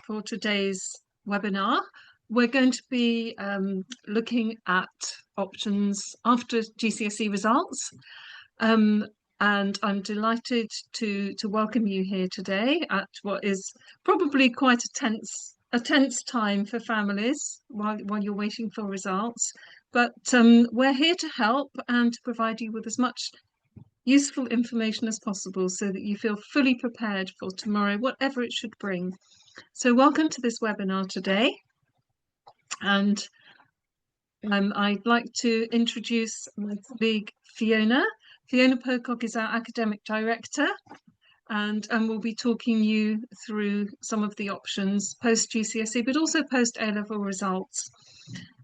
For today's webinar. We're going to be looking at options after GCSE results. And I'm delighted to welcome you here today at what is probably quite a tense time for families while you're waiting for results. But we're here to help and to provide you with as much useful information as possible so that you feel fully prepared for tomorrow, whatever it should bring. So welcome to this webinar today. And I'd like to introduce my colleague Fiona. Fiona Pocock is our academic director, and we'll be talking you through some of the options post GCSE, but also post A-level results.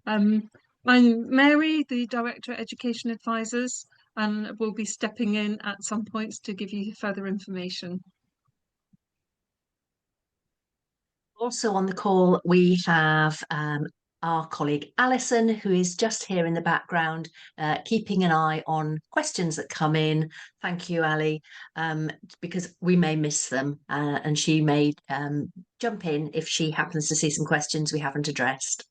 I'm Mary, the Director of Education Advisors, and will be stepping in at some points to give you further information. Also on the call, we have our colleague Alison, who is just here in the background, keeping an eye on questions that come in. Thank you, Ali, because we may miss them and she may jump in if she happens to see some questions we haven't addressed.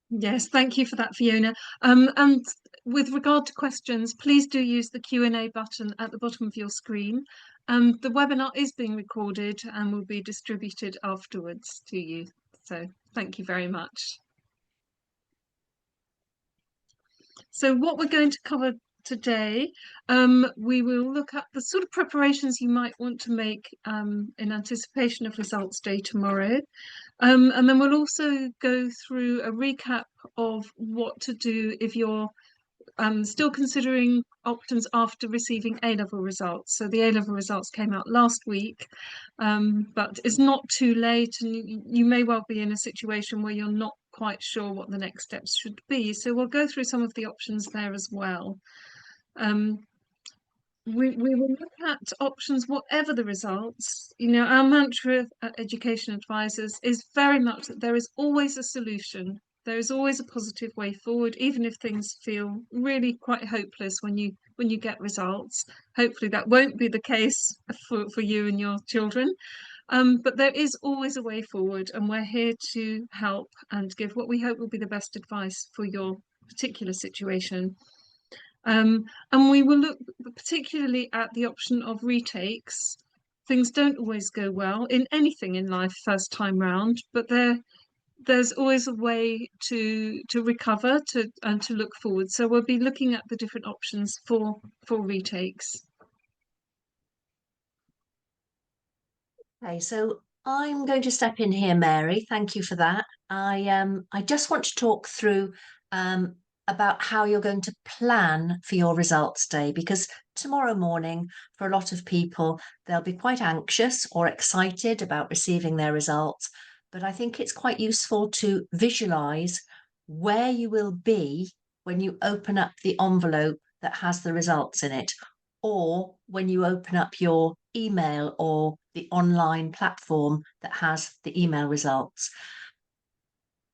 Yes, thank you for that, Fiona. And with regard to questions, please do use the Q&A button at the bottom of your screen. The webinar is being recorded and will be distributed afterwards to you. So thank you very much. So what we're going to cover today, we will look at the sort of preparations you might want to make in anticipation of results day tomorrow. And then we'll also go through a recap of what to do if you're still considering options after receiving A-level results. So the A-level results came out last week, but it's not too late, and you may well be in a situation where you're not quite sure what the next steps should be. So we'll go through some of the options there as well. We will look at options whatever the results. You know, our mantra at Education Advisors is very much that there is always a solution. There is always a positive way forward, even if things feel really quite hopeless when you get results. Hopefully that won't be the case for you and your children. But there is always a way forward, and we're here to help and give what we hope will be the best advice for your particular situation. And we will look particularly at the option of retakes. Things don't always go well in anything in life first time round, but there's always a way to recover and to look forward. So we'll be looking at the different options for retakes. Okay, so I'm going to step in here, Mary. Thank you for that. I just want to talk through about how you're going to plan for your results day, because tomorrow morning, for a lot of people, they'll be quite anxious or excited about receiving their results. But I think it's quite useful to visualize where you will be when you open up the envelope that has the results in it, or when you open up your email or the online platform that has the email results.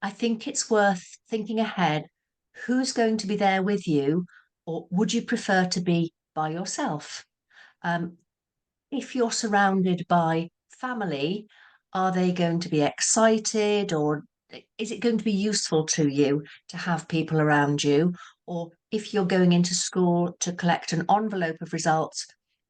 I think it's worth thinking ahead. Who's going to be there with you, or would you prefer to be by yourself? If you're surrounded by family, are they going to be excited, or is it going to be useful to you to have people around you? Or if you're going into school to collect an envelope of results,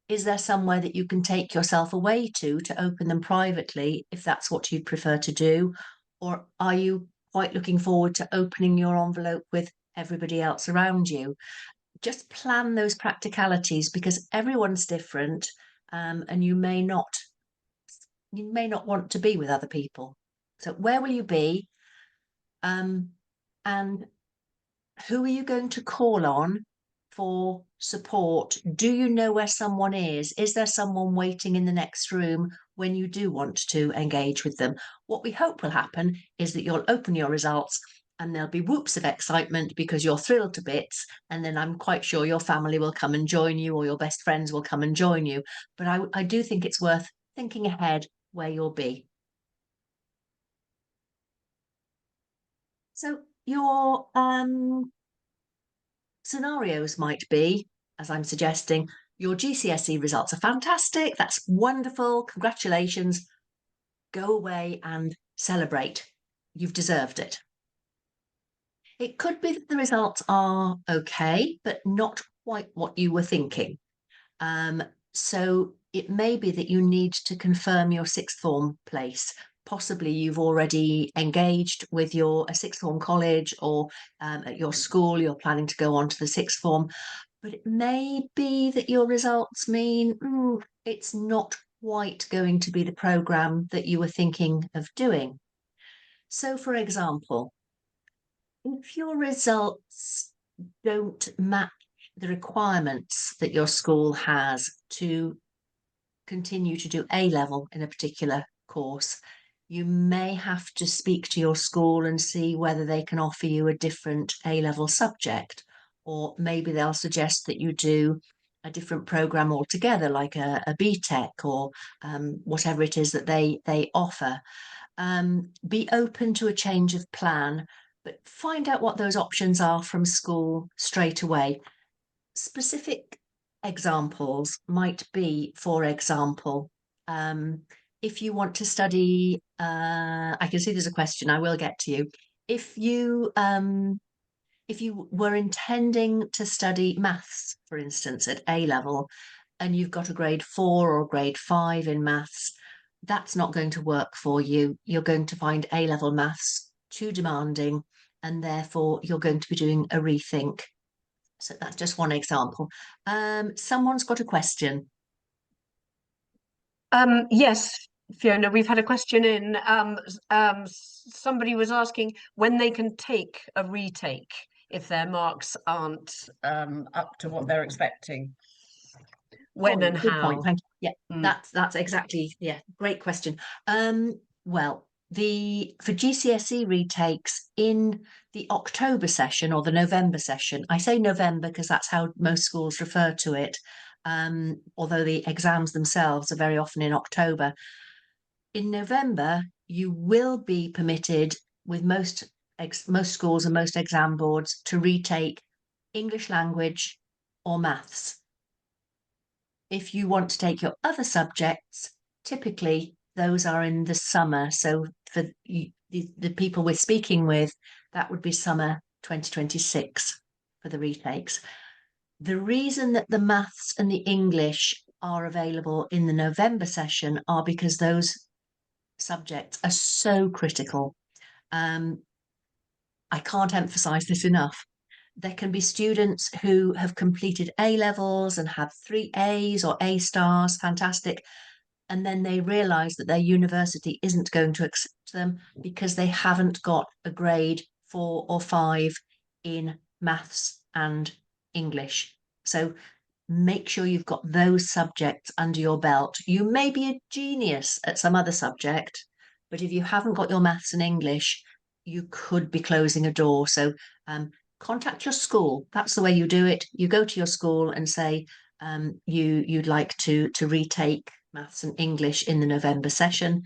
is there somewhere that you can take yourself away to open them privately, if that's what you'd prefer to do? Or are you quite looking forward to opening your envelope with everybody else around you? Just plan those practicalities, because everyone's different, and you may not want to be with other people. So where will you be? And who are you going to call on for support? Do you know where someone is? Is there someone waiting in the next room when you do want to engage with them? What we hope will happen is that you'll open your results and there'll be whoops of excitement because you're thrilled to bits, and then I'm quite sure your family will come and join you, or your best friends will come and join you. But I do think it's worth thinking ahead where you'll be. So your scenarios might be, as I'm suggesting, your GCSE results are fantastic. That's wonderful. Congratulations. go away and celebrate. You've deserved it. It could be that the results are okay, but not quite what you were thinking. So it may be that you need to confirm your sixth form place. Possibly you've already engaged with a sixth form college, or at your school, you're planning to go on to the sixth form. But it may be that your results mean it's not quite going to be the programme that you were thinking of doing. So, for example, if your results don't match the requirements that your school has to continue to do A level in a particular course, you may have to speak to your school and see whether they can offer you a different A level subject, or maybe they'll suggest that you do a different program altogether, like a BTEC, or whatever it is that they offer. Be open to a change of plan, but find out what those options are from school straight away. Specific examples might be, for example, if you want to study, I can see there's a question, I will get to you. If you were intending to study maths, for instance, at A level, and you've got a grade 4 or grade 5 in maths, that's not going to work for you. You're going to find A level maths too demanding, and therefore you're going to be doing a rethink. So that's just one example. Someone's got a question. Yes, Fiona, we've had a question in. Somebody was asking when they can take a retake if their marks aren't up to what they're expecting. When and good how? point. Thank you. Yeah, Mm. that's exactly, yeah, great question. Well, for GCSE retakes in the October session or the November session, I say November because that's how most schools refer to it, although the exams themselves are very often in October. In November, you will be permitted with most schools and most exam boards to retake English language or maths. If you want to take your other subjects, typically those are in the summer. So for the people we're speaking with, that would be summer 2026 for the retakes. The reason that the maths and the English are available in the November session are because those subjects are so critical. I can't emphasize this enough. There can be students who have completed A levels and have 3 A's or A stars, fantastic. And then they realize that their university isn't going to accept them because they haven't got a grade 4 or 5 in maths and English. So make sure you've got those subjects under your belt. You may be a genius at some other subject, but if you haven't got your maths and English, you could be closing a door. So contact your school. That's the way you do it. You go to your school and say you'd like to retake maths and English in the November session.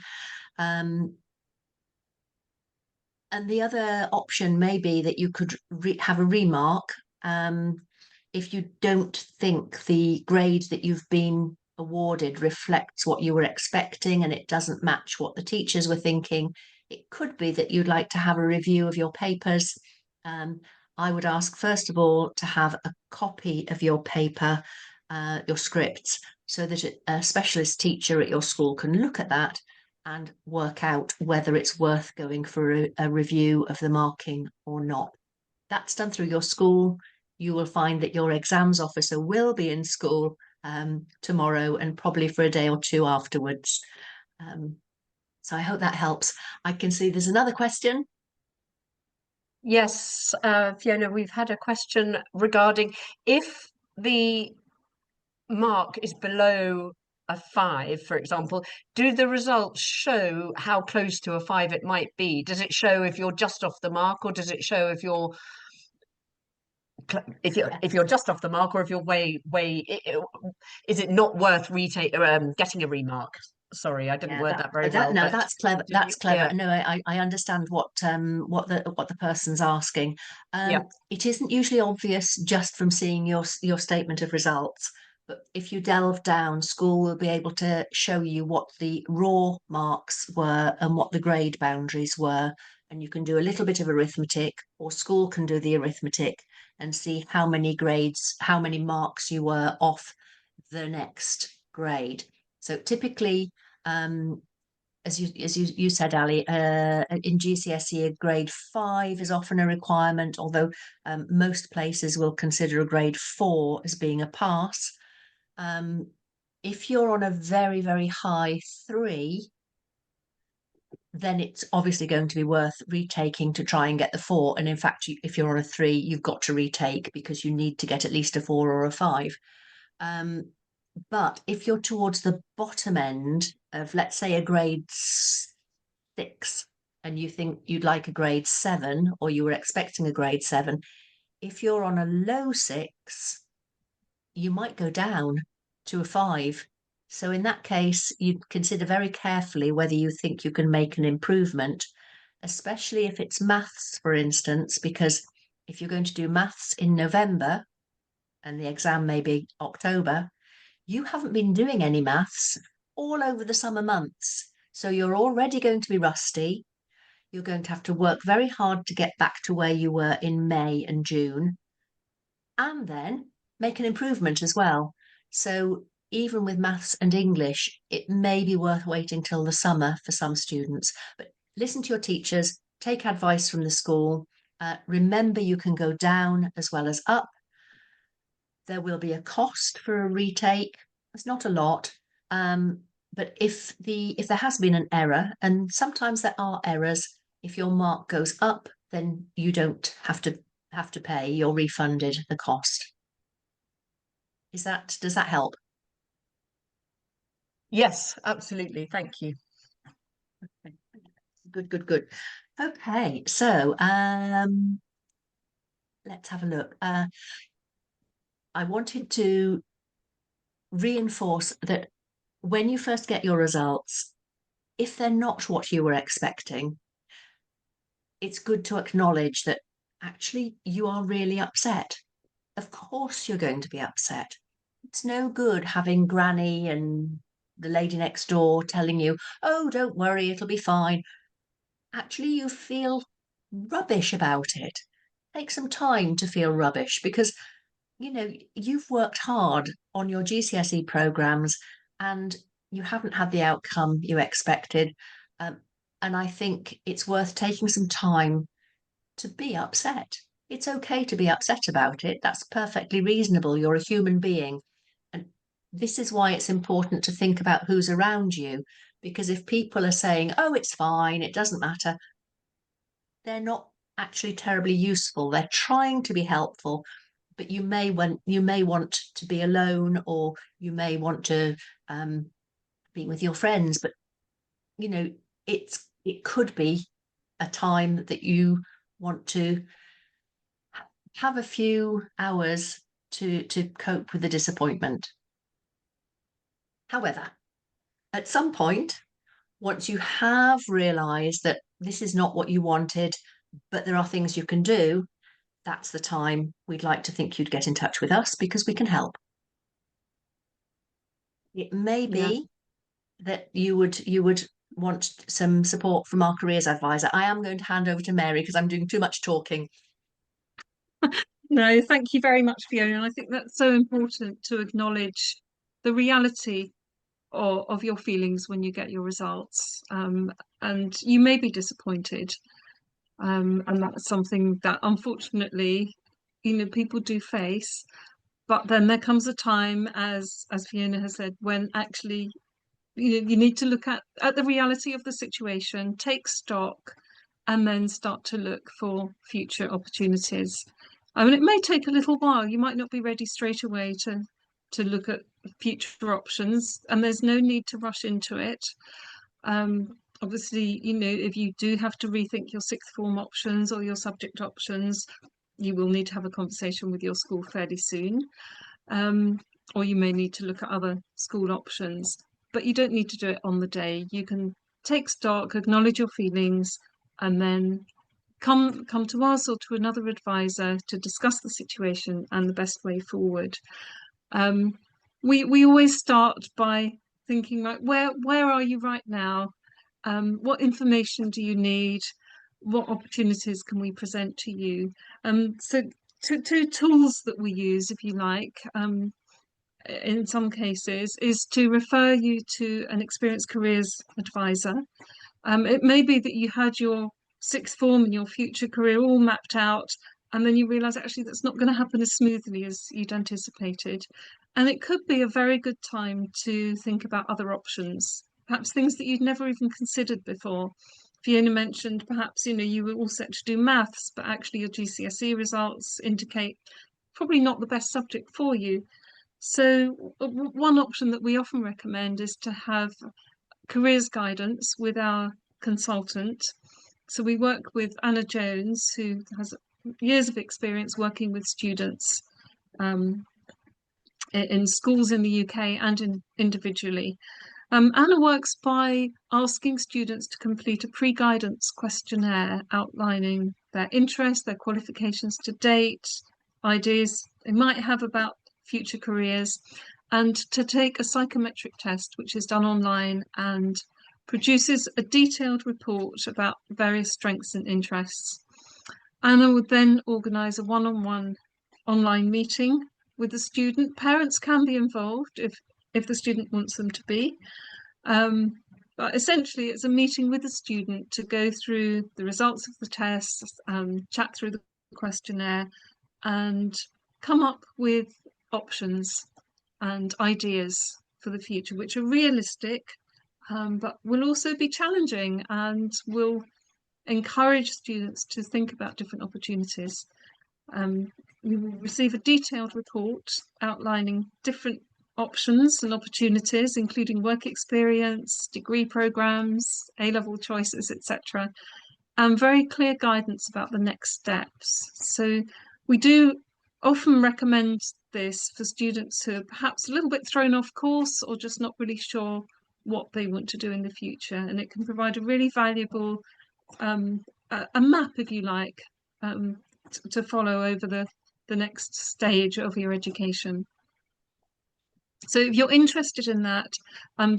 And the other option may be that you could have a remark if you don't think the grade that you've been awarded reflects what you were expecting and it doesn't match what the teachers were thinking. It could be that you'd like to have a review of your papers. I would ask, first of all, to have a copy of your paper, your scripts, so that a specialist teacher at your school can look at that and work out whether it's worth going for a review of the marking or not. That's done through your school. You will find that your exams officer will be in school tomorrow and probably for a day or two afterwards. So I hope that helps. I can see there's another question. Yes, Fiona, we've had a question regarding if the mark is below a 5, for example, do the results show how close to a 5 it might be? Does it show if you're just off the mark, or does it show if you're just off the mark, or if you're way is it not worth getting a remark? Sorry, I didn't word that very well. No, that's clever. That's clever. Yeah. No, I understand what the person's asking. Yeah. It isn't usually obvious just from seeing your statement of results. But if you delve down, school will be able to show you what the raw marks were and what the grade boundaries were. And you can do a little bit of arithmetic, or school can do the arithmetic and see how many grades, how many marks you were off the next grade. So typically, as you said, Ali, in GCSE, a grade 5 is often a requirement, although most places will consider a grade 4 as being a pass. If you're on a very, very high 3, then it's obviously going to be worth retaking to try and get the 4. And in fact, if you're on a 3, you've got to retake because you need to get at least a 4 or a 5. But if you're towards the bottom end of, let's say, a grade 6, and you think you'd like a grade 7, or you were expecting a grade 7, if you're on a low 6, you might go down to a 5. So in that case, you consider very carefully whether you think you can make an improvement, especially if it's maths, for instance, because if you're going to do maths in November and the exam may be October, you haven't been doing any maths all over the summer months. So you're already going to be rusty. You're going to have to work very hard to get back to where you were in May and June, and then make an improvement as well. So even with maths and English, it may be worth waiting till the summer for some students. But listen to your teachers, take advice from the school. Remember, you can go down as well as up. There will be a cost for a retake. It's not a lot. But if there has been an error, and sometimes there are errors, if your mark goes up, then you don't have to pay. You're refunded the cost. Does that help? Yes, absolutely. Thank you. Good. Okay, so let's have a look. I wanted to reinforce that when you first get your results, if they're not what you were expecting, it's good to acknowledge that actually you are really upset. Of course, you're going to be upset. It's no good having Granny and the lady next door telling you, oh, don't worry, it'll be fine. Actually, you feel rubbish about it. Take some time to feel rubbish because, you've worked hard on your GCSE programs and you haven't had the outcome you expected. And I think it's worth taking some time to be upset. It's okay to be upset about it. That's perfectly reasonable. You're a human being. And this is why it's important to think about who's around you. Because if people are saying, oh, it's fine, it doesn't matter, they're not actually terribly useful. They're trying to be helpful, but you may want to be alone, or you may want to be with your friends. But it could be a time that you want to have a few hours to cope with the disappointment. However, at some point, once you have realized that this is not what you wanted, but there are things you can do, that's the time we'd like to think you'd get in touch with us because we can help. It may be that you would want some support from our careers advisor. I am going to hand over to Mary because I'm doing too much talking. No, thank you very much, Fiona. I think that's so important to acknowledge the reality of your feelings when you get your results. And you may be disappointed. And that's something that unfortunately, people do face. But then there comes a time, as Fiona has said, when actually you need to look at the reality of the situation, take stock, and then start to look for future opportunities. I mean, it may take a little while. You might not be ready straight away to look at future options, and there's no need to rush into it. Obviously, if you do have to rethink your sixth form options or your subject options, you will need to have a conversation with your school fairly soon. Or you may need to look at other school options, but you don't need to do it on the day. You can take stock, acknowledge your feelings, and then come to us or to another advisor to discuss the situation and the best way forward. we always start by thinking, right, where are you right now? What information do you need? What opportunities can we present to you? So two tools that we use, if you like, in some cases, is to refer you to an experienced careers advisor. It may be that you had your sixth form and your future career all mapped out, and then you realize actually that's not going to happen as smoothly as you'd anticipated. And it could be a very good time to think about other options, perhaps things that you'd never even considered before. Fiona mentioned perhaps, you were all set to do maths, but actually your GCSE results indicate probably not the best subject for you. So one option that we often recommend is to have careers guidance with our consultant. So we work with Anna Jones, who has years of experience working with students in schools in the UK and individually. Anna works by asking students to complete a pre-guidance questionnaire outlining their interests, their qualifications to date, ideas they might have about future careers, and to take a psychometric test, which is done online and produces a detailed report about various strengths and interests. Anna would then organise a one-on-one online meeting with the student. Parents can be involved if the student wants them to be. But essentially, it's a meeting with the student to go through the results of the tests, chat through the questionnaire, and come up with options and ideas for the future, which are realistic, but will also be challenging and will encourage students to think about different opportunities. You will receive a detailed report outlining different options and opportunities, including work experience, degree programs, A-level choices, etc., and very clear guidance about the next steps. So we do often recommend this for students who are perhaps a little bit thrown off course or just not really sure what they want to do in the future, and it can provide a really valuable a map, if you like, to follow over the next stage of your education. So if you're interested in that,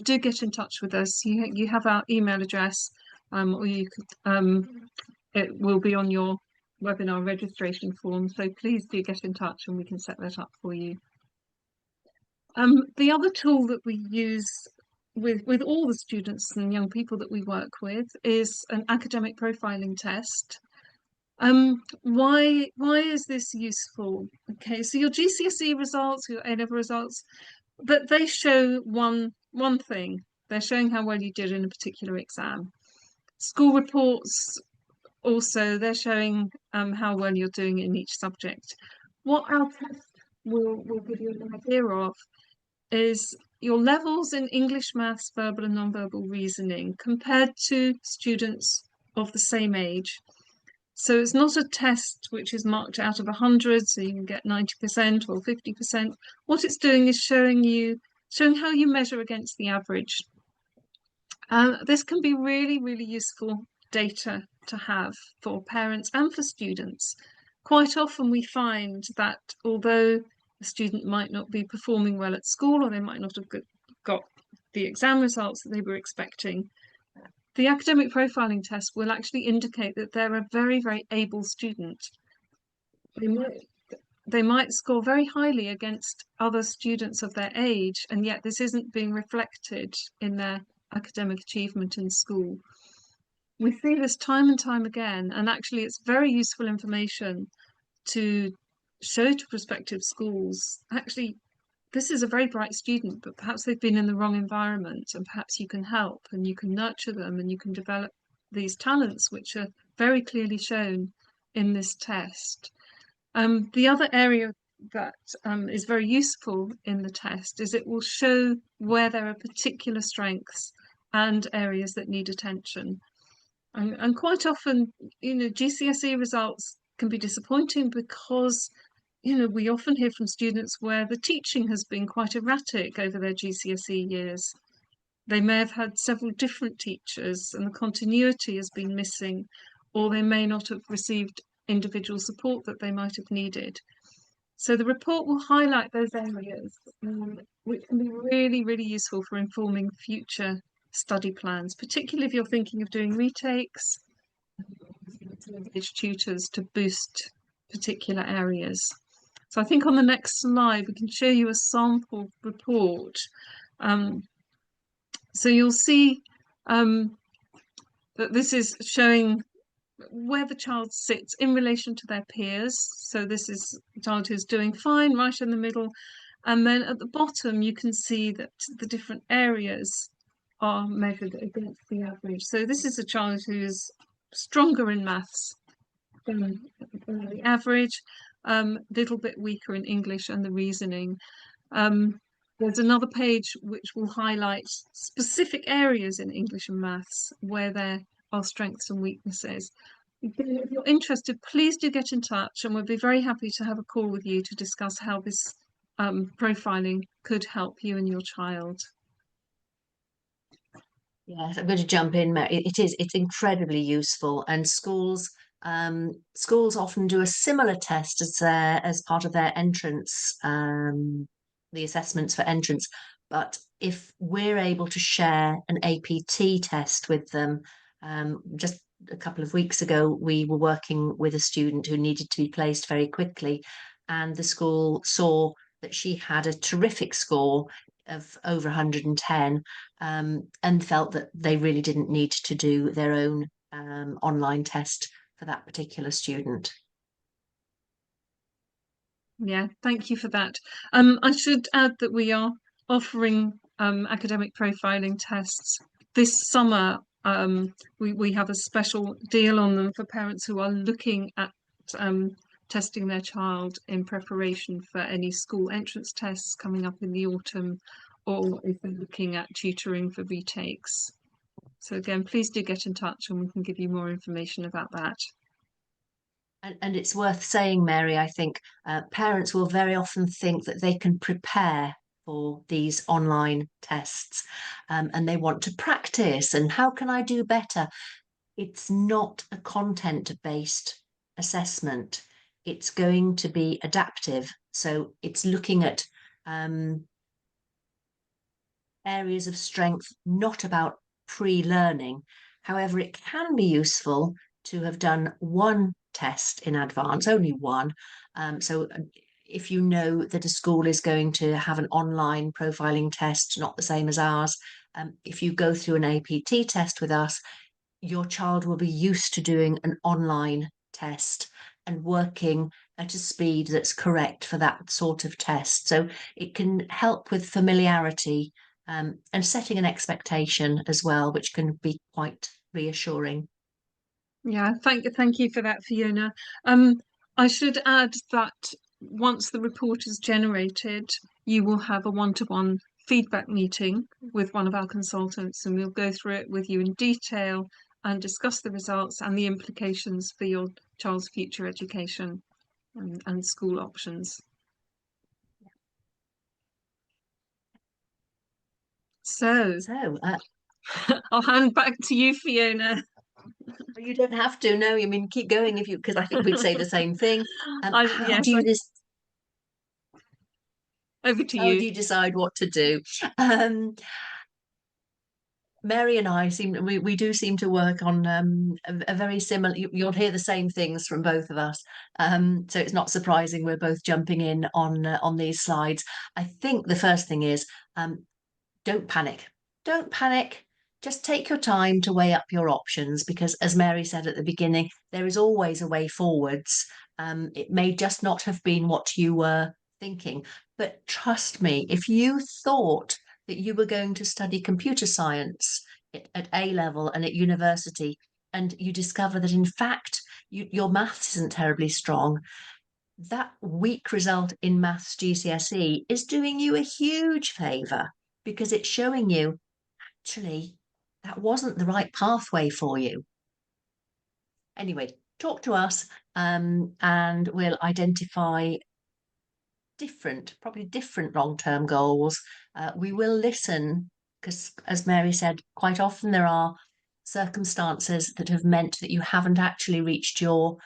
do get in touch with us. You have our email address, or you could, it will be on your webinar registration form. So please do get in touch and we can set that up for you. The other tool that we use with all the students and young people that we work with is an academic profiling test. Why is this useful? Okay, so your GCSE results, your A-level results, but they show one thing. They're showing how well you did in a particular exam. School reports also, they're showing how well you're doing in each subject. What our test will give you an idea of is your levels in English, maths, verbal and non-verbal reasoning compared to students of the same age. So it's not a test which is marked out of 100, so you can get 90% or 50%. What it's doing is showing how you measure against the average. This can be really, really useful data to have for parents and for students. Quite often we find that although a student might not be performing well at school, or they might not have got the exam results that they were expecting, the academic profiling test will actually indicate that they're a very, very able student. They might score very highly against other students of their age, and yet this isn't being reflected in their academic achievement in school. We see this time and time again, and actually it's very useful information to show to prospective schools. Actually, this is a very bright student, but perhaps they've been in the wrong environment, and perhaps you can help and you can nurture them and you can develop these talents which are very clearly shown in this test. The other area that is very useful in the test is it will show where there are particular strengths and areas that need attention. And quite often, GCSE results can be disappointing because we often hear from students where the teaching has been quite erratic over their GCSE years. They may have had several different teachers and the continuity has been missing, or they may not have received individual support that they might have needed. So the report will highlight those areas which can be really, really useful for informing future study plans, particularly if you're thinking of doing retakes, tutors to boost particular areas. So I think on the next slide, we can show you a sample report. So you'll see that this is showing where the child sits in relation to their peers. So this is a child who's doing fine, right in the middle. And then at the bottom, you can see that the different areas are measured against the average. So this is a child who is stronger in maths than the average, little bit weaker in English and the reasoning. There's another page which will highlight specific areas in English and maths where there are strengths and weaknesses. If you're interested, please do get in touch, and we'll be very happy to have a call with you to discuss how this profiling could help you and your child. Yes, I'm going to jump in, Mary. It's incredibly useful, and schools often do a similar test as part of their entrance, the assessments for entrance. But if we're able to share an APT test with them, just a couple of weeks ago, we were working with a student who needed to be placed very quickly, and the school saw that she had a terrific score of over 110, and felt that they really didn't need to do their own online test for that particular student. Yeah, thank you for that. I should add that we are offering academic profiling tests this summer. We have a special deal on them for parents who are looking at testing their child in preparation for any school entrance tests coming up in the autumn, or if they're looking at tutoring for retakes. So again, please do get in touch and we can give you more information about that. And it's worth saying, Mary, I think parents will very often think that they can prepare for these online tests, and they want to practice. And how can I do better? It's not a content-based assessment. It's going to be adaptive. So it's looking at areas of strength, not about pre-learning. However, it can be useful to have done one test in advance, only one. So if you know that a school is going to have an online profiling test, not the same as ours, if you go through an APT test with us, your child will be used to doing an online test and working at a speed that's correct for that sort of test. So it can help with familiarity, and setting an expectation as well, which can be quite reassuring. Yeah, thank you for that, Fiona. I should add that once the report is generated, you will have a one-to-one feedback meeting with one of our consultants, and we'll go through it with you in detail and discuss the results and the implications for your child's future education and school options. So I'll hand back to you, Fiona. You don't have to. No, I mean, keep going if you, because I think we'd say the same thing. Over to How you. do you decide what to do? Mary and I we do seem to work on a very similar. You'll hear the same things from both of us, so it's not surprising we're both jumping in on these slides. I think the first thing is, don't panic. Don't panic. Just take your time to weigh up your options, because as Mary said at the beginning, there is always a way forwards. It may just not have been what you were thinking, but trust me, if you thought that you were going to study computer science at A level and at university, and you discover that in fact your maths isn't terribly strong, that weak result in maths GCSE is doing you a huge favour, because it's showing you actually that wasn't the right pathway for you. Anyway, talk to us, and we'll identify probably different long-term goals. We will listen, because as Mary said, quite often there are circumstances that have meant that you haven't actually reached your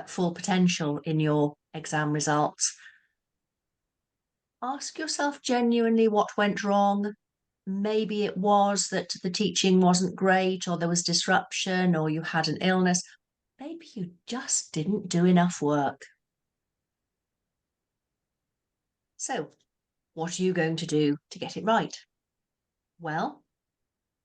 full potential in your exam results. ask yourself genuinely what went wrong. Maybe it was that the teaching wasn't great, or there was disruption, or you had an illness. Maybe you just didn't do enough work. So, what are you going to do to get it right? Well,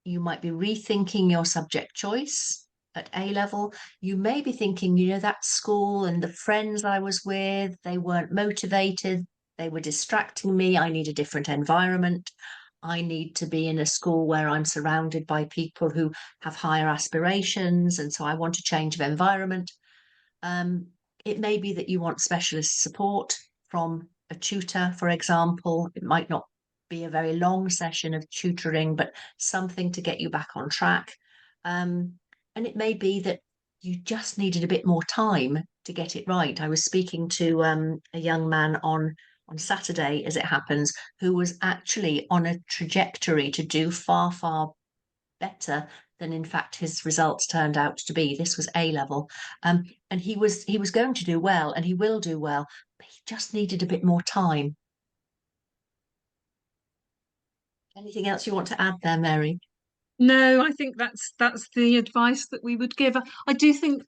you might be rethinking your subject choice at A level. You may be thinking, that school and the friends I was with, they weren't motivated, they were distracting me. I need a different environment. I need to be in a school where I'm surrounded by people who have higher aspirations. And so I want a change of environment. Um, it may be that you want specialist support from a tutor, for example. It might not be a very long session of tutoring, but something to get you back on track. And it may be that you just needed a bit more time to get it right. I was speaking to a young man on Saturday, as it happens, who was actually on a trajectory to do far, far better than in fact his results turned out to be. This was A level, and he was going to do well, and he will do well, but he just needed a bit more time. Anything else you want to add there, Mary? No, I think that's the advice that we would give. I do think,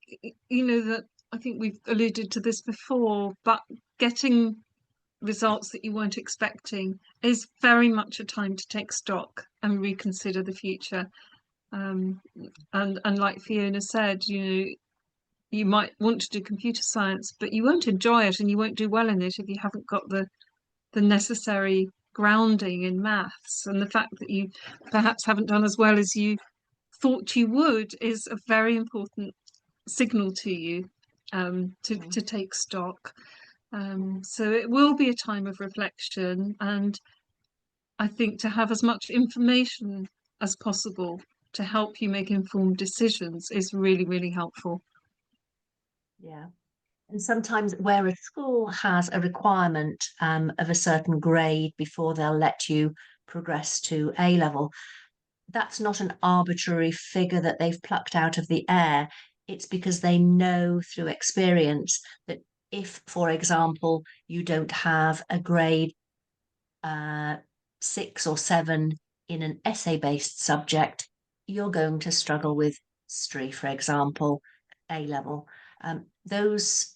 that I think we've alluded to this before, but getting results that you weren't expecting is very much a time to take stock and reconsider the future. Um, and like Fiona said, you might want to do computer science, but you won't enjoy it and you won't do well in it if you haven't got the necessary grounding in maths. And the fact that you perhaps haven't done as well as you thought you would is a very important signal to you, to take stock. So it will be a time of reflection, and I think to have as much information as possible to help you make informed decisions is really, really helpful. Yeah. And sometimes where a school has a requirement of a certain grade before they'll let you progress to A level, that's not an arbitrary figure that they've plucked out of the air. It's because they know through experience that if, for example, you don't have a grade 6 or 7 in an essay-based subject, you're going to struggle with history, for example, A level. Those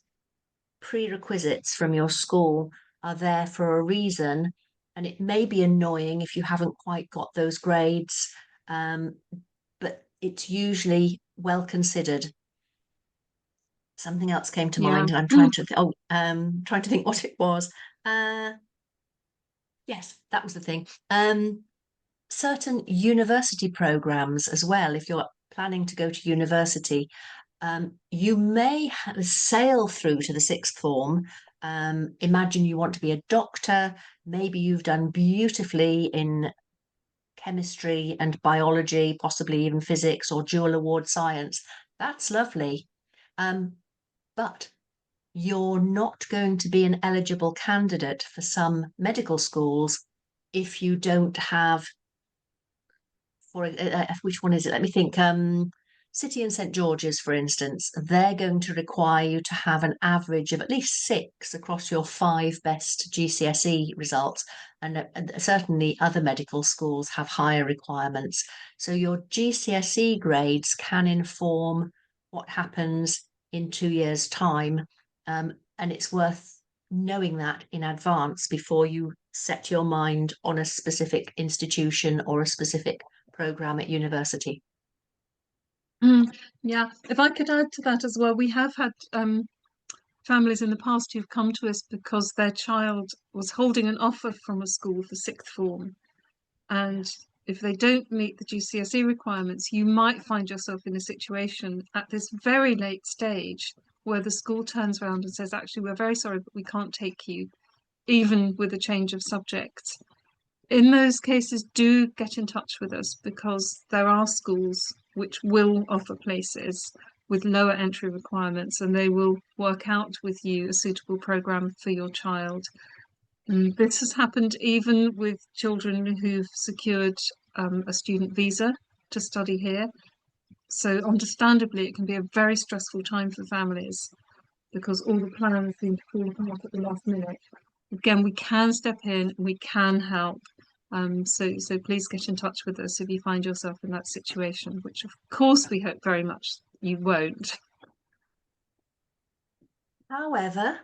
prerequisites from your school are there for a reason, and it may be annoying if you haven't quite got those grades, but it's usually well considered. Something else came to Yeah. mind, and I'm trying to think what it was. Yes, that was the thing. Certain university programs as well. If you're planning to go to university, you may sail through to the sixth form. Imagine you want to be a doctor. Maybe you've done beautifully in chemistry and biology, possibly even physics or dual award science. That's lovely. But you're not going to be an eligible candidate for some medical schools if you don't have, which one is it? Let me think. City and St George's, for instance, they're going to require you to have an average of at least 6 across your 5 best GCSE results. And certainly other medical schools have higher requirements. So your GCSE grades can inform what happens in 2 years' time. And it's worth knowing that in advance before you set your mind on a specific institution or a specific program at university. Yeah, if I could add to that as well, we have had families in the past who've come to us because their child was holding an offer from a school for sixth form. And if they don't meet the GCSE requirements, you might find yourself in a situation at this very late stage where the school turns around and says, actually, we're very sorry, but we can't take you, even with a change of subjects. In those cases, do get in touch with us, because there are schools which will offer places with lower entry requirements, and they will work out with you a suitable program for your child. And this has happened even with children who've secured a student visa to study here. So understandably, it can be a very stressful time for families because all the plans seem to fall apart at the last minute. again, we can step in, we can help. So please get in touch with us if you find yourself in that situation, which of course we hope very much you won't. However,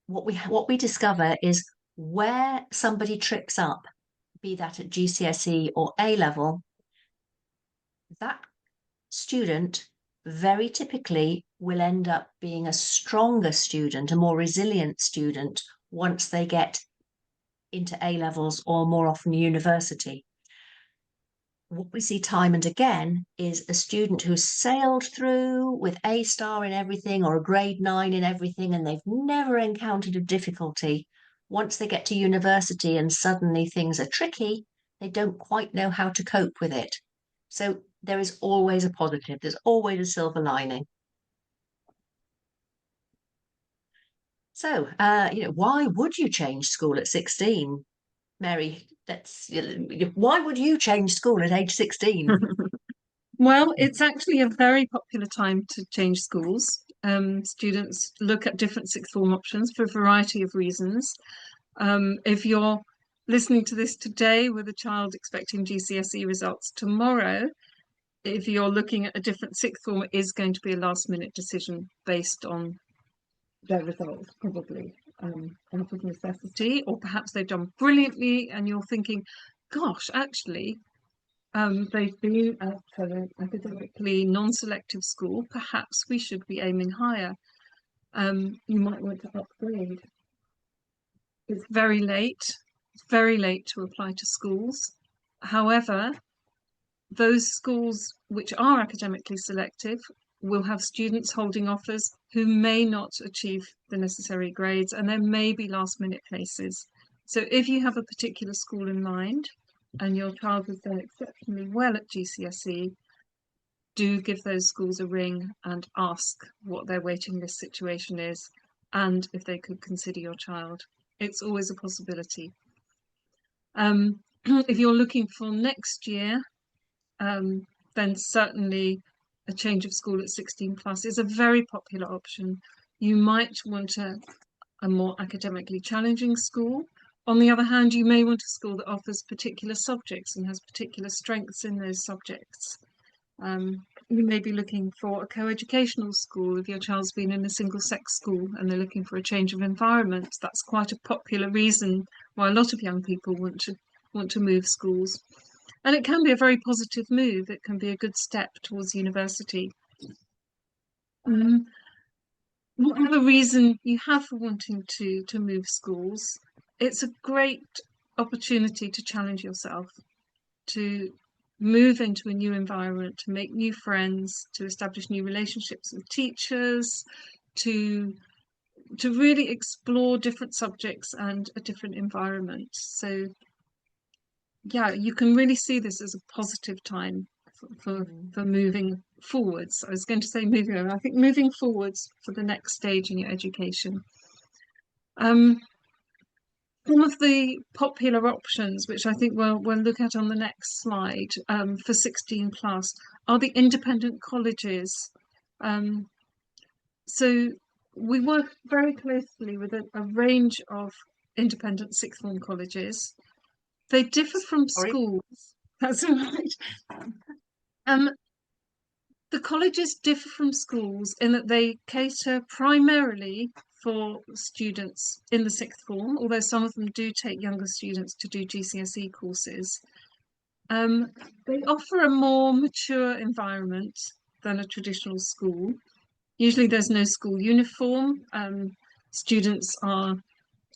what we discover is where somebody trips up, be that at GCSE or A level, that student very typically will end up being a stronger student, a more resilient student once they get into A levels or more often university. What we see time and again is a student who's sailed through with A star in everything or a grade 9 in everything, and they've never encountered a difficulty. Once they get to university and suddenly things are tricky, they don't quite know how to cope with it. So there is always a positive, there's always a silver lining. So, why would you change school at 16? Mary, why would you change school at age 16? Well, it's actually a very popular time to change schools. Students look at different sixth form options for a variety of reasons. If you're listening to this today with a child expecting GCSE results tomorrow, if you're looking at a different sixth form, it is going to be a last minute decision based on their results, probably out of necessity, or perhaps they've done brilliantly and you're thinking, gosh, actually, they've been at an academically non-selective school, perhaps we should be aiming higher. You might want to upgrade. It's very late to apply to schools. However, those schools which are academically selective will have students holding offers who may not achieve the necessary grades, and there may be last minute places. So if you have a particular school in mind and your child has done exceptionally well at GCSE, do give those schools a ring and ask what their waiting list situation is and if they could consider your child. It's always a possibility. If you're looking for next year, then certainly a change of school at 16 plus is a very popular option. You might want a more academically challenging school. On the other hand, you may want a school that offers particular subjects and has particular strengths in those subjects. You may be looking for a co-educational school if your child's been in a single-sex school and they're looking for a change of environment. That's quite a popular reason why a lot of young people want to move schools. And it can be a very positive move. It can be a good step towards university. Whatever reason you have for wanting to move schools, it's a great opportunity to challenge yourself, to move into a new environment, to make new friends, to establish new relationships with teachers, to really explore different subjects and a different environment. So yeah, you can really see this as a positive time for moving forwards. I was going to say moving over. I think moving forwards for the next stage in your education. Some of the popular options, which I think we'll look at on the next slide, for 16 plus, are the independent colleges. So we work very closely with a range of independent sixth form colleges. They differ from schools. That's all right. The colleges differ from schools in that they cater primarily for students in the sixth form, although some of them do take younger students to do GCSE courses. They offer a more mature environment than a traditional school. Usually there's no school uniform. Students are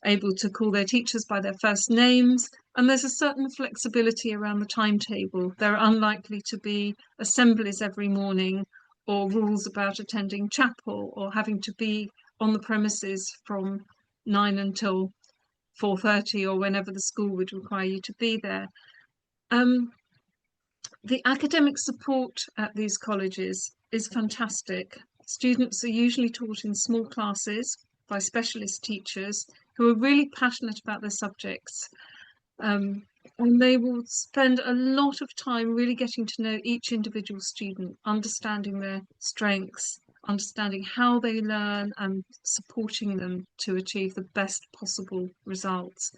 able to call their teachers by their first names, and there's a certain flexibility around the timetable. There are unlikely to be assemblies every morning or rules about attending chapel or having to be on the premises from 9 until 4:30 or whenever the school would require you to be there. The academic support at these colleges is fantastic. Students are usually taught in small classes by specialist teachers who are really passionate about their subjects. And they will spend a lot of time really getting to know each individual student, understanding their strengths, understanding how they learn and supporting them to achieve the best possible results.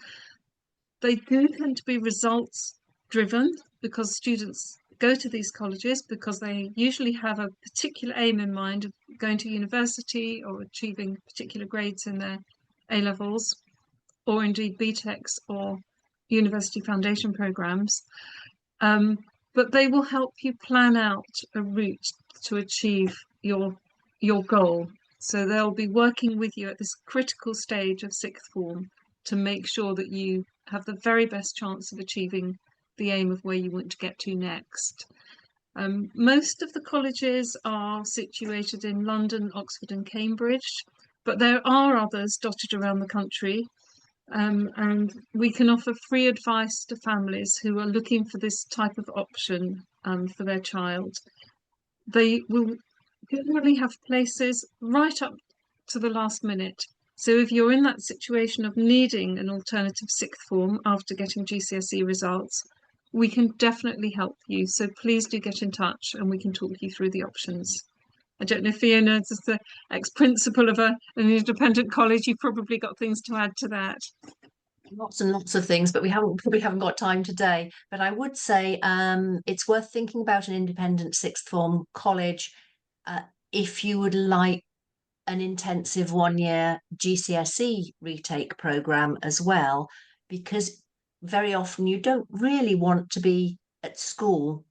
They do tend to be results driven because students go to these colleges because they usually have a particular aim in mind of going to university or achieving particular grades in their A levels, or indeed BTECs or university foundation programs. But they will help you plan out a route to achieve your goal. So they'll be working with you at this critical stage of sixth form to make sure that you have the very best chance of achieving the aim of where you want to get to next. Most of the colleges are situated in London, Oxford and Cambridge, but there are others dotted around the country. And we can offer free advice to families who are looking for this type of option for their child. They will generally have places right up to the last minute. So if you're in that situation of needing an alternative sixth form after getting GCSE results, we can definitely help you. So please do get in touch and we can talk you through the options. I don't know, Fiona, as the ex-principal of an independent college, you've probably got things to add to that. Lots and lots of things, but we probably haven't got time today. But I would say it's worth thinking about an independent sixth form college if you would like an intensive 1 year GCSE retake program as well, because very often you don't really want to be at school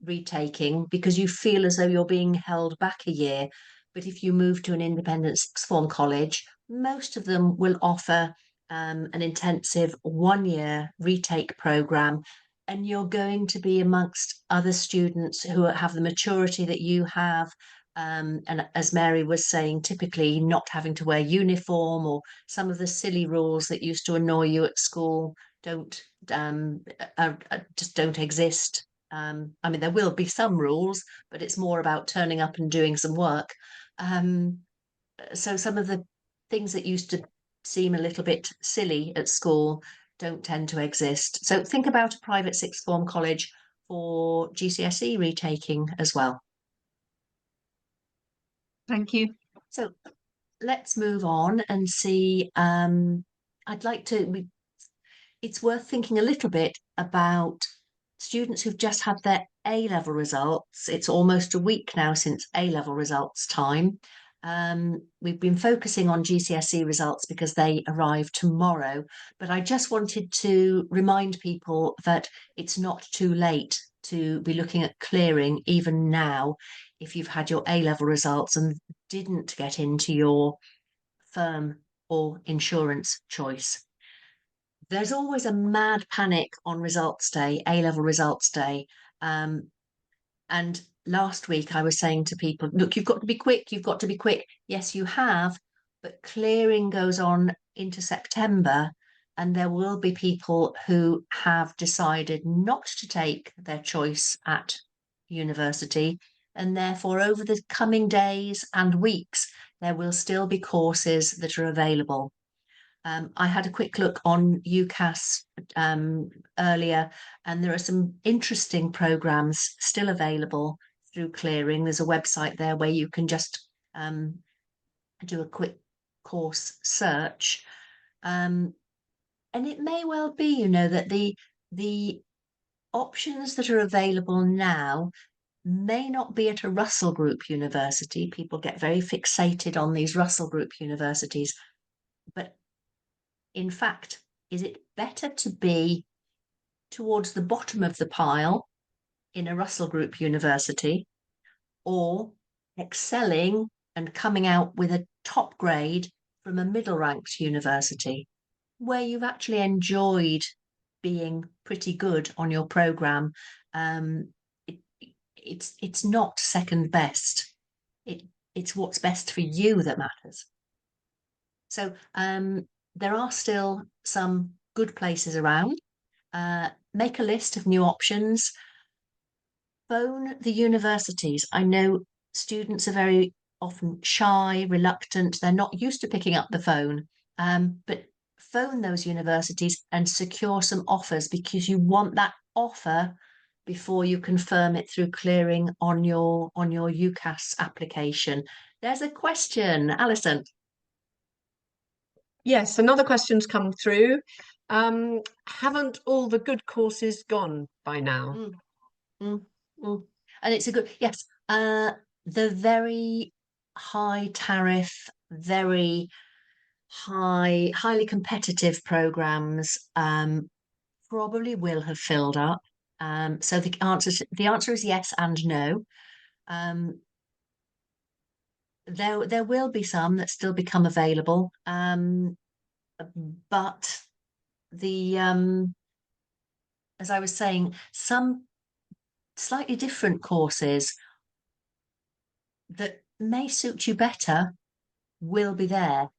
retaking because you feel as though you're being held back a year. But if you move to an independent sixth form college, most of them will offer an intensive 1 year retake program, and you're going to be amongst other students who have the maturity that you have. And as Mary was saying, typically not having to wear uniform, or some of the silly rules that used to annoy you at school just don't exist. I mean, there will be some rules, but it's more about turning up and doing some work. So some of the things that used to seem a little bit silly at school don't tend to exist. So think about a private sixth form college for GCSE retaking as well. Thank you. So let's move on and see. It's worth thinking a little bit about students who've just had their A-level results. It's almost a week now since A-level results time. We've been focusing on GCSE results because they arrive tomorrow, but I just wanted to remind people that it's not too late to be looking at clearing even now if you've had your A-level results and didn't get into your firm or insurance choice. There's always a mad panic on results day, A-level results day. And last week I was saying to people, look, you've got to be quick, you've got to be quick. Yes, you have, but clearing goes on into September, and there will be people who have decided not to take their choice at university. And therefore, over the coming days and weeks, there will still be courses that are available. I had a quick look on UCAS earlier, and there are some interesting programs still available through clearing. There's a website there where you can just do a quick course search. And it may well be, you know, that the options that are available now may not be at a Russell Group university. People get very fixated on these Russell Group universities, but in fact, is it better to be towards the bottom of the pile in a Russell Group university, or excelling and coming out with a top grade from a middle ranked university where you've actually enjoyed being pretty good on your programme? It's not second best. It's what's best for you that matters. So there are still some good places around. Make a list of new options. Phone the universities. I know students are very often shy, reluctant. They're not used to picking up the phone. But phone those universities and secure some offers, because you want that offer before you confirm it through clearing on your UCAS application. There's a question, Alison. Yes, another question's come through. Haven't all the good courses gone by now? Mm, mm, mm. And it's a good, yes, the very high tariff, very highly competitive programs probably will have filled up. So the answer is yes and no. There will be some that still become available, but the as I was saying, some slightly different courses that may suit you better will be there.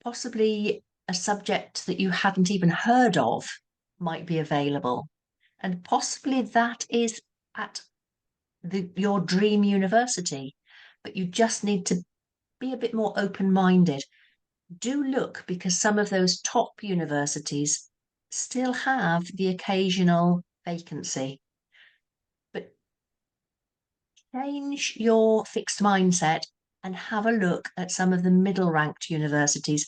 Possibly a subject that you hadn't even heard of might be available, and possibly that is at your dream university, but you just need to be a bit more open-minded. Do look, because some of those top universities still have the occasional vacancy. But change your fixed mindset and have a look at some of the middle ranked universities,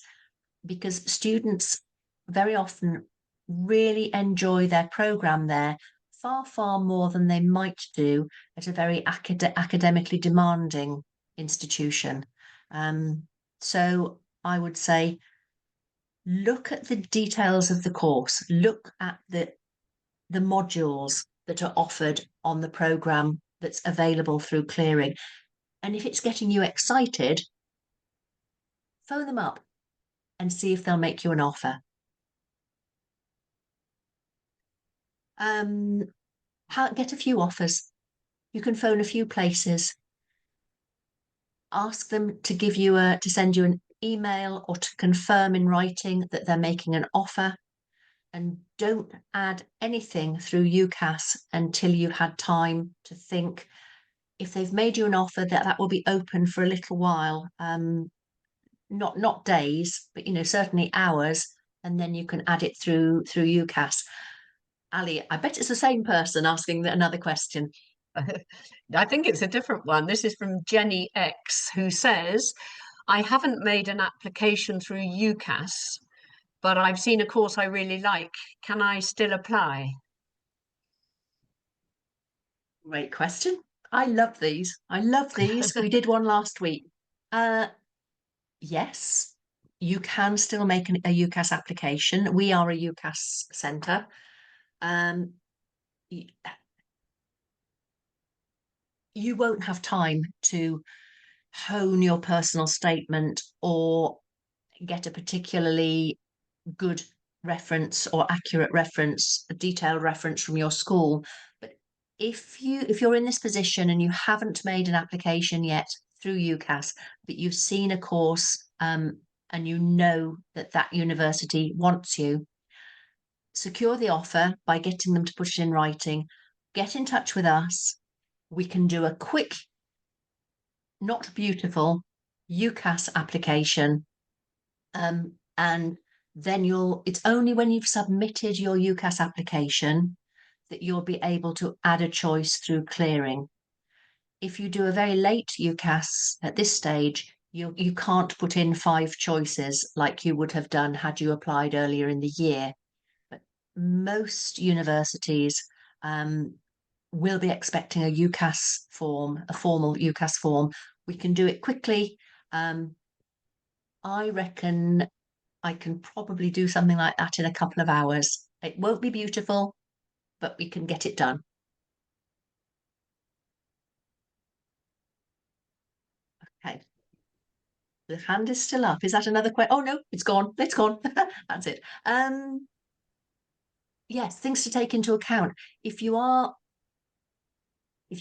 because students very often really enjoy their program there far more than they might do at a very academically demanding institution. So I would say look at the details of the course, look at the modules that are offered on the program that's available through clearing. And if it's getting you excited, phone them up and see if they'll make you an offer. Get a few offers. You can phone a few places. Ask them to to send you an email or to confirm in writing that they're making an offer. And don't add anything through UCAS until you've had time to think. If they've made you an offer, that will be open for a little while, not days, but certainly hours, and then you can add it through UCAS. Ali, I bet it's the same person asking another question. I think it's a different one. This is from Jenny X, who says, I haven't made an application through UCAS, but I've seen a course I really like. Can I still apply? Great question. I love these. We did one last week. Yes, you can still make a UCAS application. We are a UCAS centre. You won't have time to hone your personal statement or get a particularly good reference or accurate reference, a detailed reference from your school. But if you're in this position and you haven't made an application yet through UCAS, but you've seen a course and you know that university wants you, secure the offer by getting them to put it in writing. Get in touch with us. We can do a quick, not beautiful UCAS application, and then it's only when you've submitted your UCAS application that you'll be able to add a choice through clearing. If you do a very late UCAS at this stage, you can't put in 5 choices like you would have done had you applied earlier in the year. But most universities will be expecting a UCAS form, a formal UCAS form. We can do it quickly. I reckon I can probably do something like that in a couple of hours. It won't be beautiful, but we can get it done. Okay. The hand is still up. Is that another question? Oh no, it's gone. It's gone. That's it. Yes, things to take into account. If you've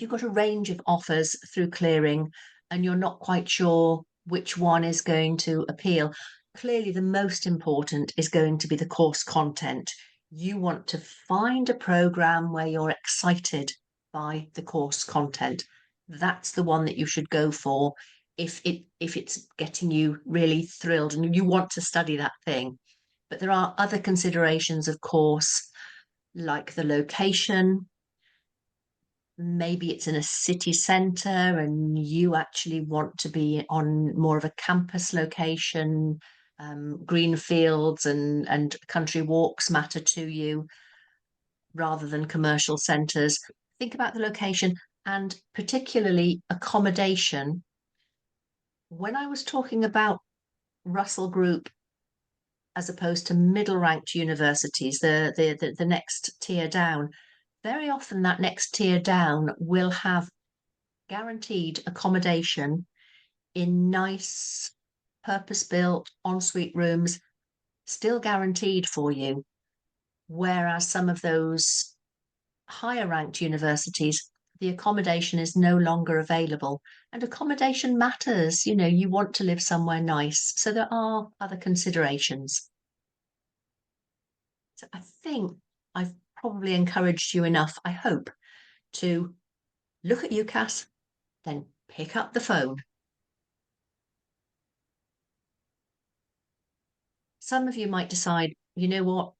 got a range of offers through clearing and you're not quite sure which one is going to appeal, clearly the most important is going to be the course content. You want to find a program where you're excited by the course content. That's the one that you should go for if it's getting you really thrilled and you want to study that thing. But there are other considerations, of course, like the location, maybe it's in a city centre and you actually want to be on more of a campus location, green fields and country walks matter to you rather than commercial centres. Think about the location and particularly accommodation. When I was talking about Russell Group as opposed to middle ranked universities, the next tier down, very often that next tier down will have guaranteed accommodation in nice, purpose-built ensuite rooms, still guaranteed for you. Whereas some of those higher ranked universities, the accommodation is no longer available. And accommodation matters, you know, you want to live somewhere nice. So there are other considerations. So I think I've probably encouraged you enough, I hope, to look at UCAS, then pick up the phone. Some of you might decide, you know what,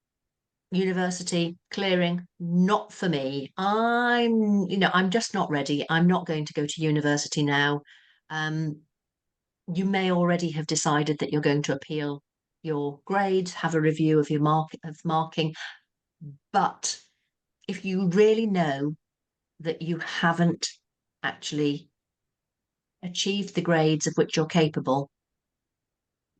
university, clearing, not for me. I'm just not ready. I'm not going to go to university now. You may already have decided that you're going to appeal your grades, have a review of your marking. But if you really know that you haven't actually achieved the grades of which you're capable,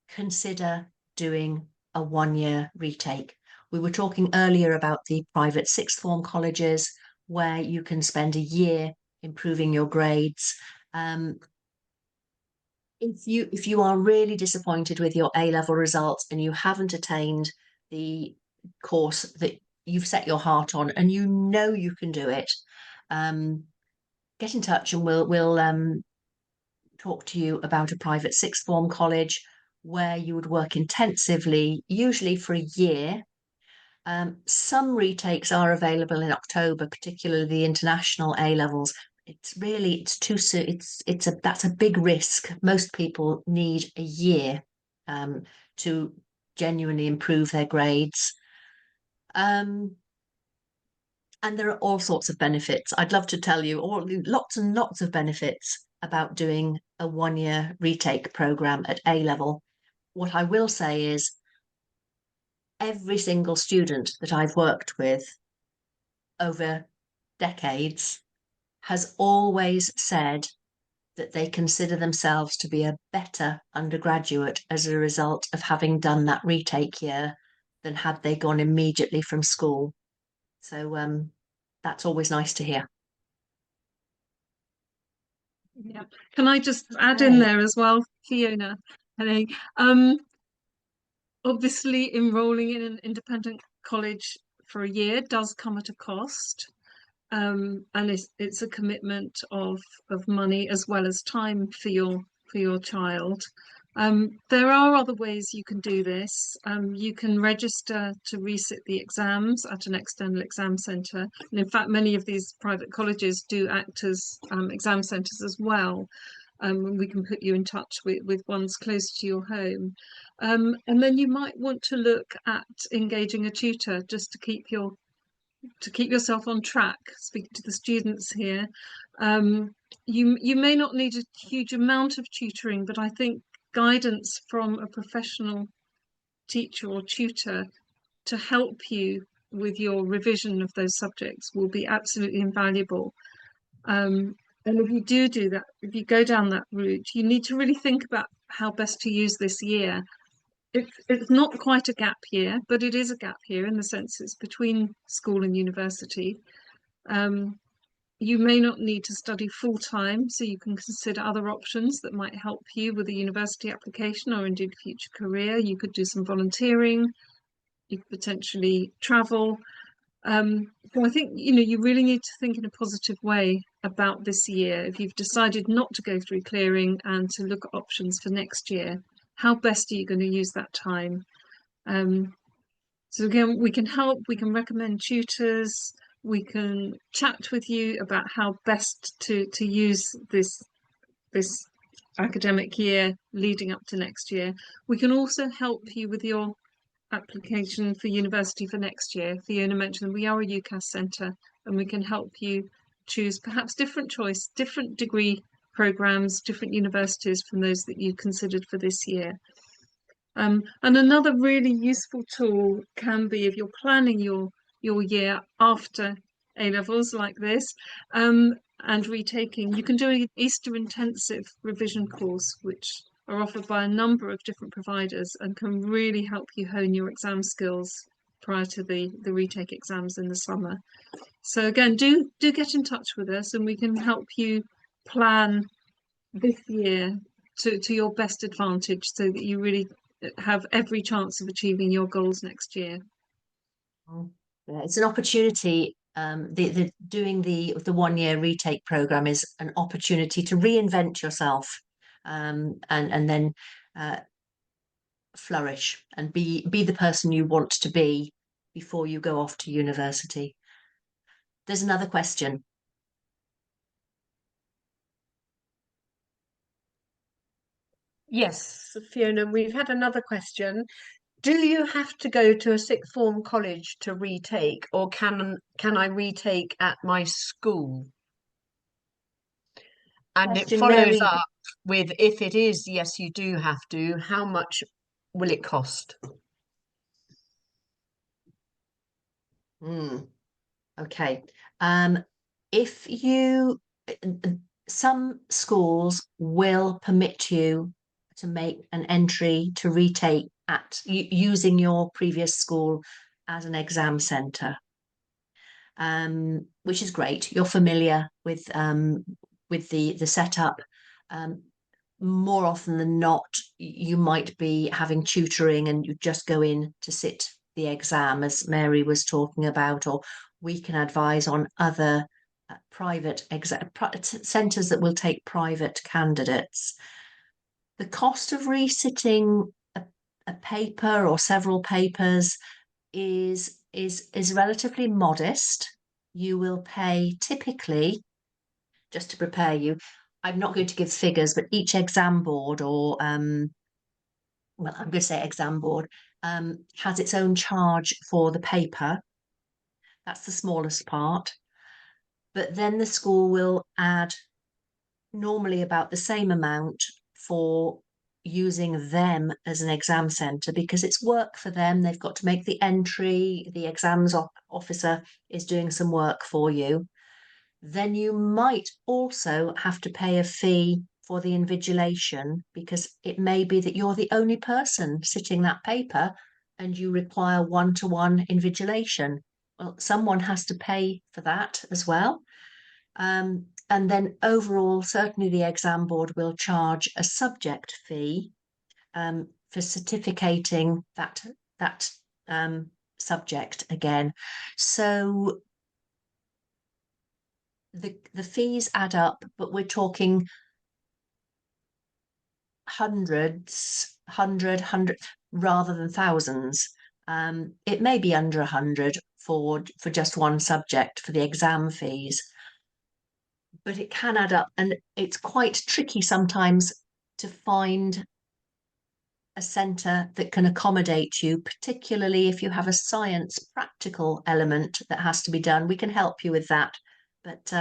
consider doing a 1-year retake. We were talking earlier about the private sixth form colleges where you can spend a year improving your grades. If you are really disappointed with your A-level results and you haven't attained the course that you've set your heart on and you know you can do it, get in touch and we'll talk to you about a private sixth form college where you would work intensively, usually for a year. Some retakes are available in October, particularly the international A levels. It's too soon. That's a big risk. Most people need a year to genuinely improve their grades. And there are all sorts of benefits. I'd love to tell you lots and lots of benefits about doing a 1-year retake program at A level. What I will say is every single student that I've worked with over decades has always said that they consider themselves to be a better undergraduate as a result of having done that retake year than had they gone immediately from school. So that's always nice to hear. Yeah. Can I just add in there as well, Fiona? Obviously, enrolling in an independent college for a year does come at a cost. And it's a commitment of money as well as time for your child. There are other ways you can do this. You can register to resit the exams at an external exam centre. And in fact, many of these private colleges do act as exam centres as well. And we can put you in touch with ones close to your home. And then you might want to look at engaging a tutor just to keep yourself on track. Speaking to the students here, you may not need a huge amount of tutoring, but I think guidance from a professional teacher or tutor to help you with your revision of those subjects will be absolutely invaluable. And if you do that, if you go down that route, you need to really think about how best to use this year. It's not quite a gap year, but it is a gap year in the sense it's between school and university. You may not need to study full time, so you can consider other options that might help you with a university application or indeed future career. You could do some volunteering, you could potentially travel. So I think, you really need to think in a positive way about this year. If you've decided not to go through clearing and to look at options for next year, how best are you going to use that time? So again, we can help, we can recommend tutors, we can chat with you about how best to use this academic year leading up to next year. We can also help you with your application for university for next year. Fiona mentioned we are a UCAS centre and we can help you choose perhaps different choice, different degree programs, different universities from those that you considered for this year. And another really useful tool can be, if you're planning your year after A levels like this, and retaking, you can do an Easter intensive revision course, which are offered by a number of different providers and can really help you hone your exam skills prior to the retake exams in the summer. So again, do get in touch with us and we can help you plan this year to your best advantage so that you really have every chance of achieving your goals next year. Yeah, it's an opportunity. The doing the 1 year retake program is an opportunity to reinvent yourself, and then flourish and be the person you want to be before you go off to university. There's another question. Yes, Fiona, we've had another question. Do you have to go to a sixth form college to retake, or can I retake at my school? And it Question, follows Mary. up with, if it is, yes, you do have to, how much will it cost? Okay. If you, some schools will permit you to make an entry to retake at using your previous school as an exam centre, which is great. You're familiar with the setup. More often than not, you might be having tutoring and you just go in to sit the exam, as Mary was talking about, or we can advise on other private centres that will take private candidates. The cost of resitting a paper or several papers is relatively modest. You will pay typically, just to prepare you, I'm not going to give figures, but each exam board or well, I'm going to say exam board has its own charge for the paper. That's the smallest part. But then the school will add normally about the same amount for using them as an exam centre because it's work for them. They've got to make the entry. The exams officer is doing some work for you. Then you might also have to pay a fee for the invigilation because it may be that you're the only person sitting that paper and you require one-to-one invigilation. Well, someone has to pay for that as well. And then overall, certainly the exam board will charge a subject fee for certificating that subject again. So the fees add up, but we're talking hundreds, hundred rather than thousands. It may be under 100 for just one subject for the exam fees, but it can add up, and it's quite tricky sometimes to find a centre that can accommodate you, particularly if you have a science practical element that has to be done. We can help you with that. But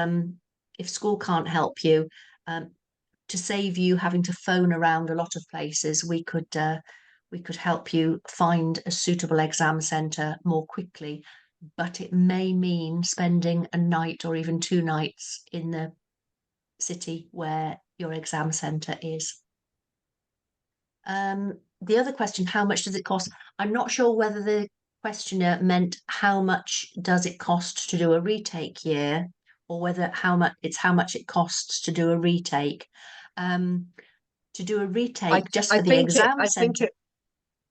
if school can't help you, to save you having to phone around a lot of places, we could help you find a suitable exam centre more quickly. But it may mean spending a night or even 2 nights in the city where your exam centre is. The other question, how much does it cost? I'm not sure whether the questioner meant how much does it cost to do a retake year, or whether how much it costs to do a retake. To do a retake just for the exam centre.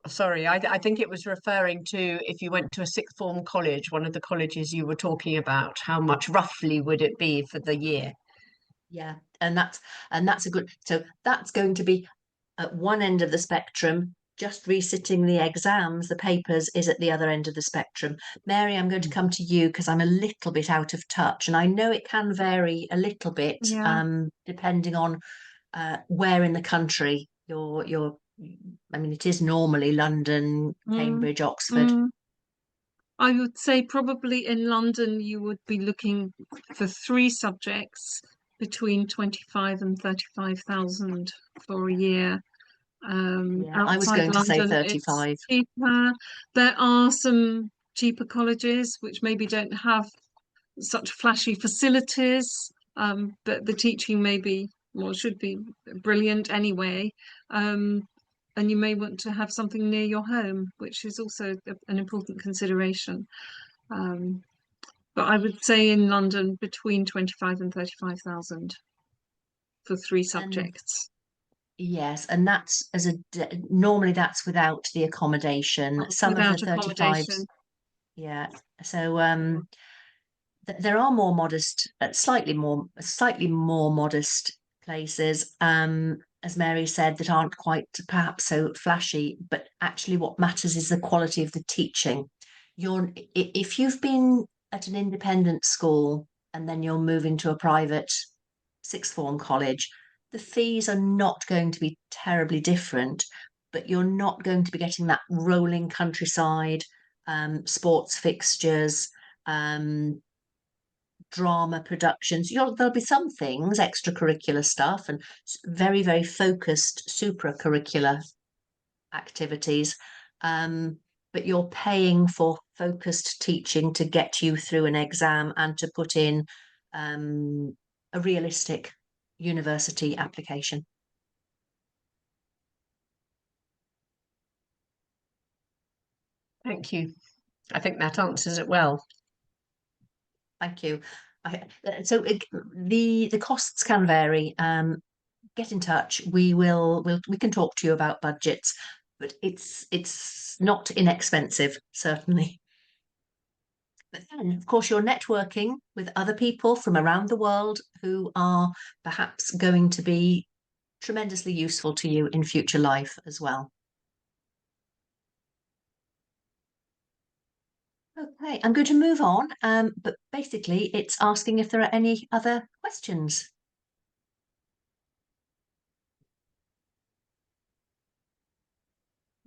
Sorry, I think it was referring to if you went to a sixth form college, one of the colleges you were talking about, how much roughly would it be for the year? Yeah, and that's a good. So that's going to be at one end of the spectrum. Just resitting the exams, the papers, is at the other end of the spectrum. Mary, I'm going to come to you because I'm a little bit out of touch, and I know it can vary a little bit, depending on where in the country you're. I mean, it is normally London, Cambridge, Oxford. I would say probably in London you would be looking for 3 subjects between 25 and 35,000 for a year. Yeah, I was Outside going to say London, it's 35. cheaper. There are some cheaper colleges which maybe don't have such flashy facilities, but the teaching may be, well, should be brilliant anyway. And you may want to have something near your home, which is also an important consideration. Um, but I would say in London between 25 and 35,000 for three And subjects. yes, and that's normally that's without the accommodation. That's Some of the without 35s, accommodation. yeah. So there are more modest, slightly more modest places, as Mary said, that aren't quite perhaps so flashy, but actually what matters is the quality of the teaching. If you've been at an independent school and then you're moving to a private sixth form college, the fees are not going to be terribly different, but you're not going to be getting that rolling countryside, sports fixtures, um, drama productions. There'll be some things, extracurricular stuff, and very, very focused supracurricular activities. But you're paying for focused teaching to get you through an exam and to put in a realistic university application. Thank you. I think that answers it well. Thank you. So the costs can vary. Get in touch. We can talk to you about budgets, but it's not inexpensive, certainly. But then, of course, you're networking with other people from around the world who are perhaps going to be tremendously useful to you in future life as well. Okay, I'm going to move on, but basically it's asking if there are any other questions.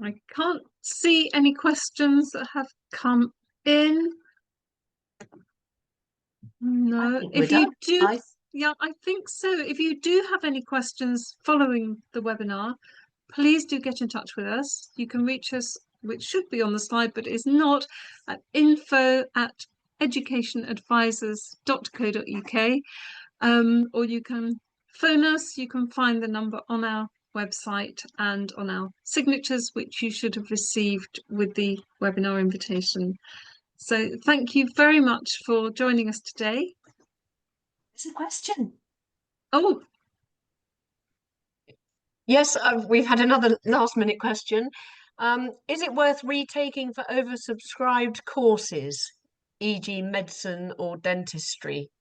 I can't see any questions that have come in. I No, think we're if done. you do, I yeah, I think so. If you do have any questions following the webinar, please do get in touch with us. You can reach us, which should be on the slide, but is not, at info@educationadvisors.co.uk. Or you can phone us. You can find the number on our website and on our signatures, which you should have received with the webinar invitation. So thank you very much for joining us today. There's a question. Oh, Yes, we've had another last minute question. Is it worth retaking for oversubscribed courses, e.g. medicine or dentistry?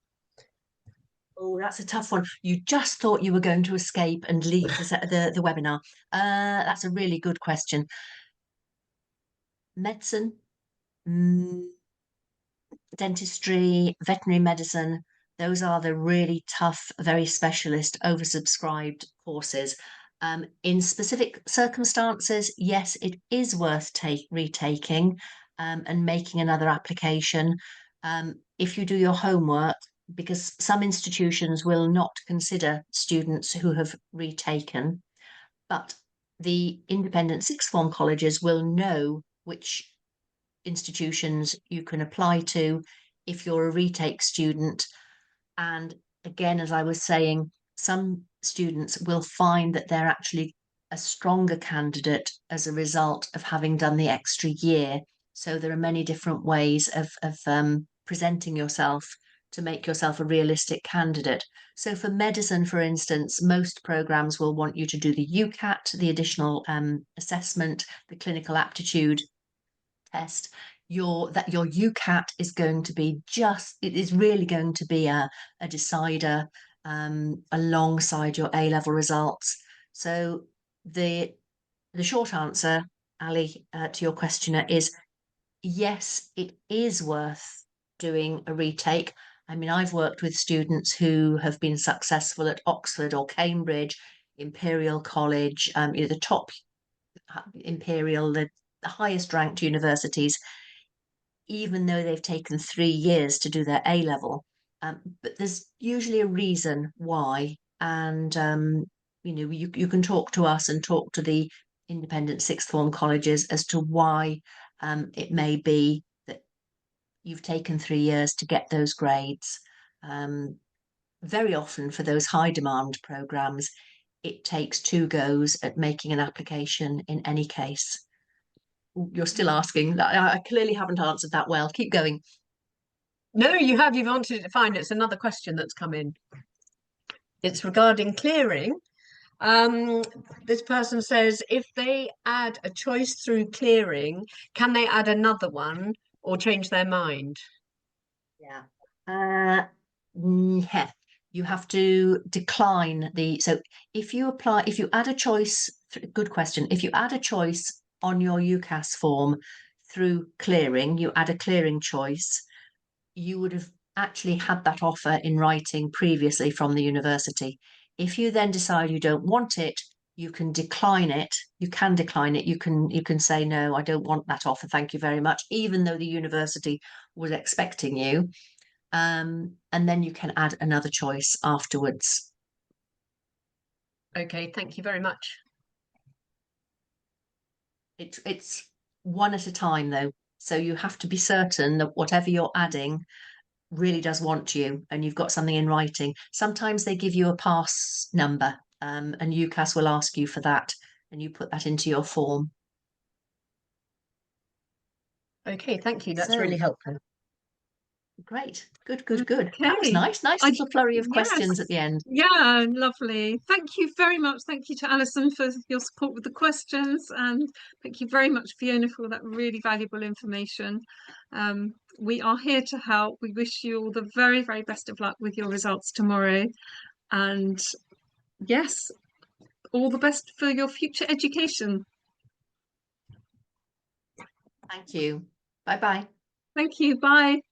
Oh, that's a tough one. You just thought you were going to escape and leave the webinar. That's a really good question. Medicine, mm, dentistry, veterinary medicine, those are the really tough, very specialist, oversubscribed courses. In specific circumstances, yes, it is worth retaking and making another application if you do your homework, because some institutions will not consider students who have retaken, but the independent sixth form colleges will know which institutions you can apply to if you're a retake student. And again, as I was saying, some students will find that they're actually a stronger candidate as a result of having done the extra year. So there are many different ways of presenting yourself to make yourself a realistic candidate. So for medicine, for instance, most programs will want you to do the UCAT, the additional assessment, the clinical aptitude test. Your UCAT is going to be it is really going to be a decider alongside your A-level results. So the short answer, Ali, to your questioner is yes, it is worth doing a retake. I mean, I've worked with students who have been successful at Oxford or Cambridge, Imperial College, the top Imperial, the highest ranked universities. even though they've taken 3 years to do their A level. But there's usually a reason why. And, you can talk to us and talk to the independent sixth form colleges as to why it may be that you've taken 3 years to get those grades. Very often for those high demand programmes, it takes 2 goes at making an application in any case. You're still asking. I clearly haven't answered that well. Keep going. No, you have. You've answered it fine. It's another question that's come in. It's regarding clearing. This person says, if they add a choice through clearing, can they add another one or change their mind? Yeah. Yeah. You have to decline the. So if you add a choice, good question. If you add a choice on your UCAS form through clearing, you add a clearing choice, you would have actually had that offer in writing previously from the university. If you then decide you don't want it, you can decline it. You can decline it. You can say, no, I don't want that offer. Thank you very much, even though the university was expecting you. And then you can add another choice afterwards. Okay, thank you very much. It's one at a time though. So you have to be certain that whatever you're adding really does want you and you've got something in writing. Sometimes they give you a pass number and UCAS will ask you for that and you put that into your form. Okay, thank you. That's So, really helpful. Great. Good. That was Okay. nice. Nice little flurry of questions Yes. at the end. Yeah, lovely. Thank you very much. Thank you to Alison for your support with the questions, and thank you very much, Fiona, for that really valuable information. We are here to help. We wish you all the very, very best of luck with your results tomorrow. And yes, all the best for your future education. Thank you. Bye-bye. Thank you. Bye.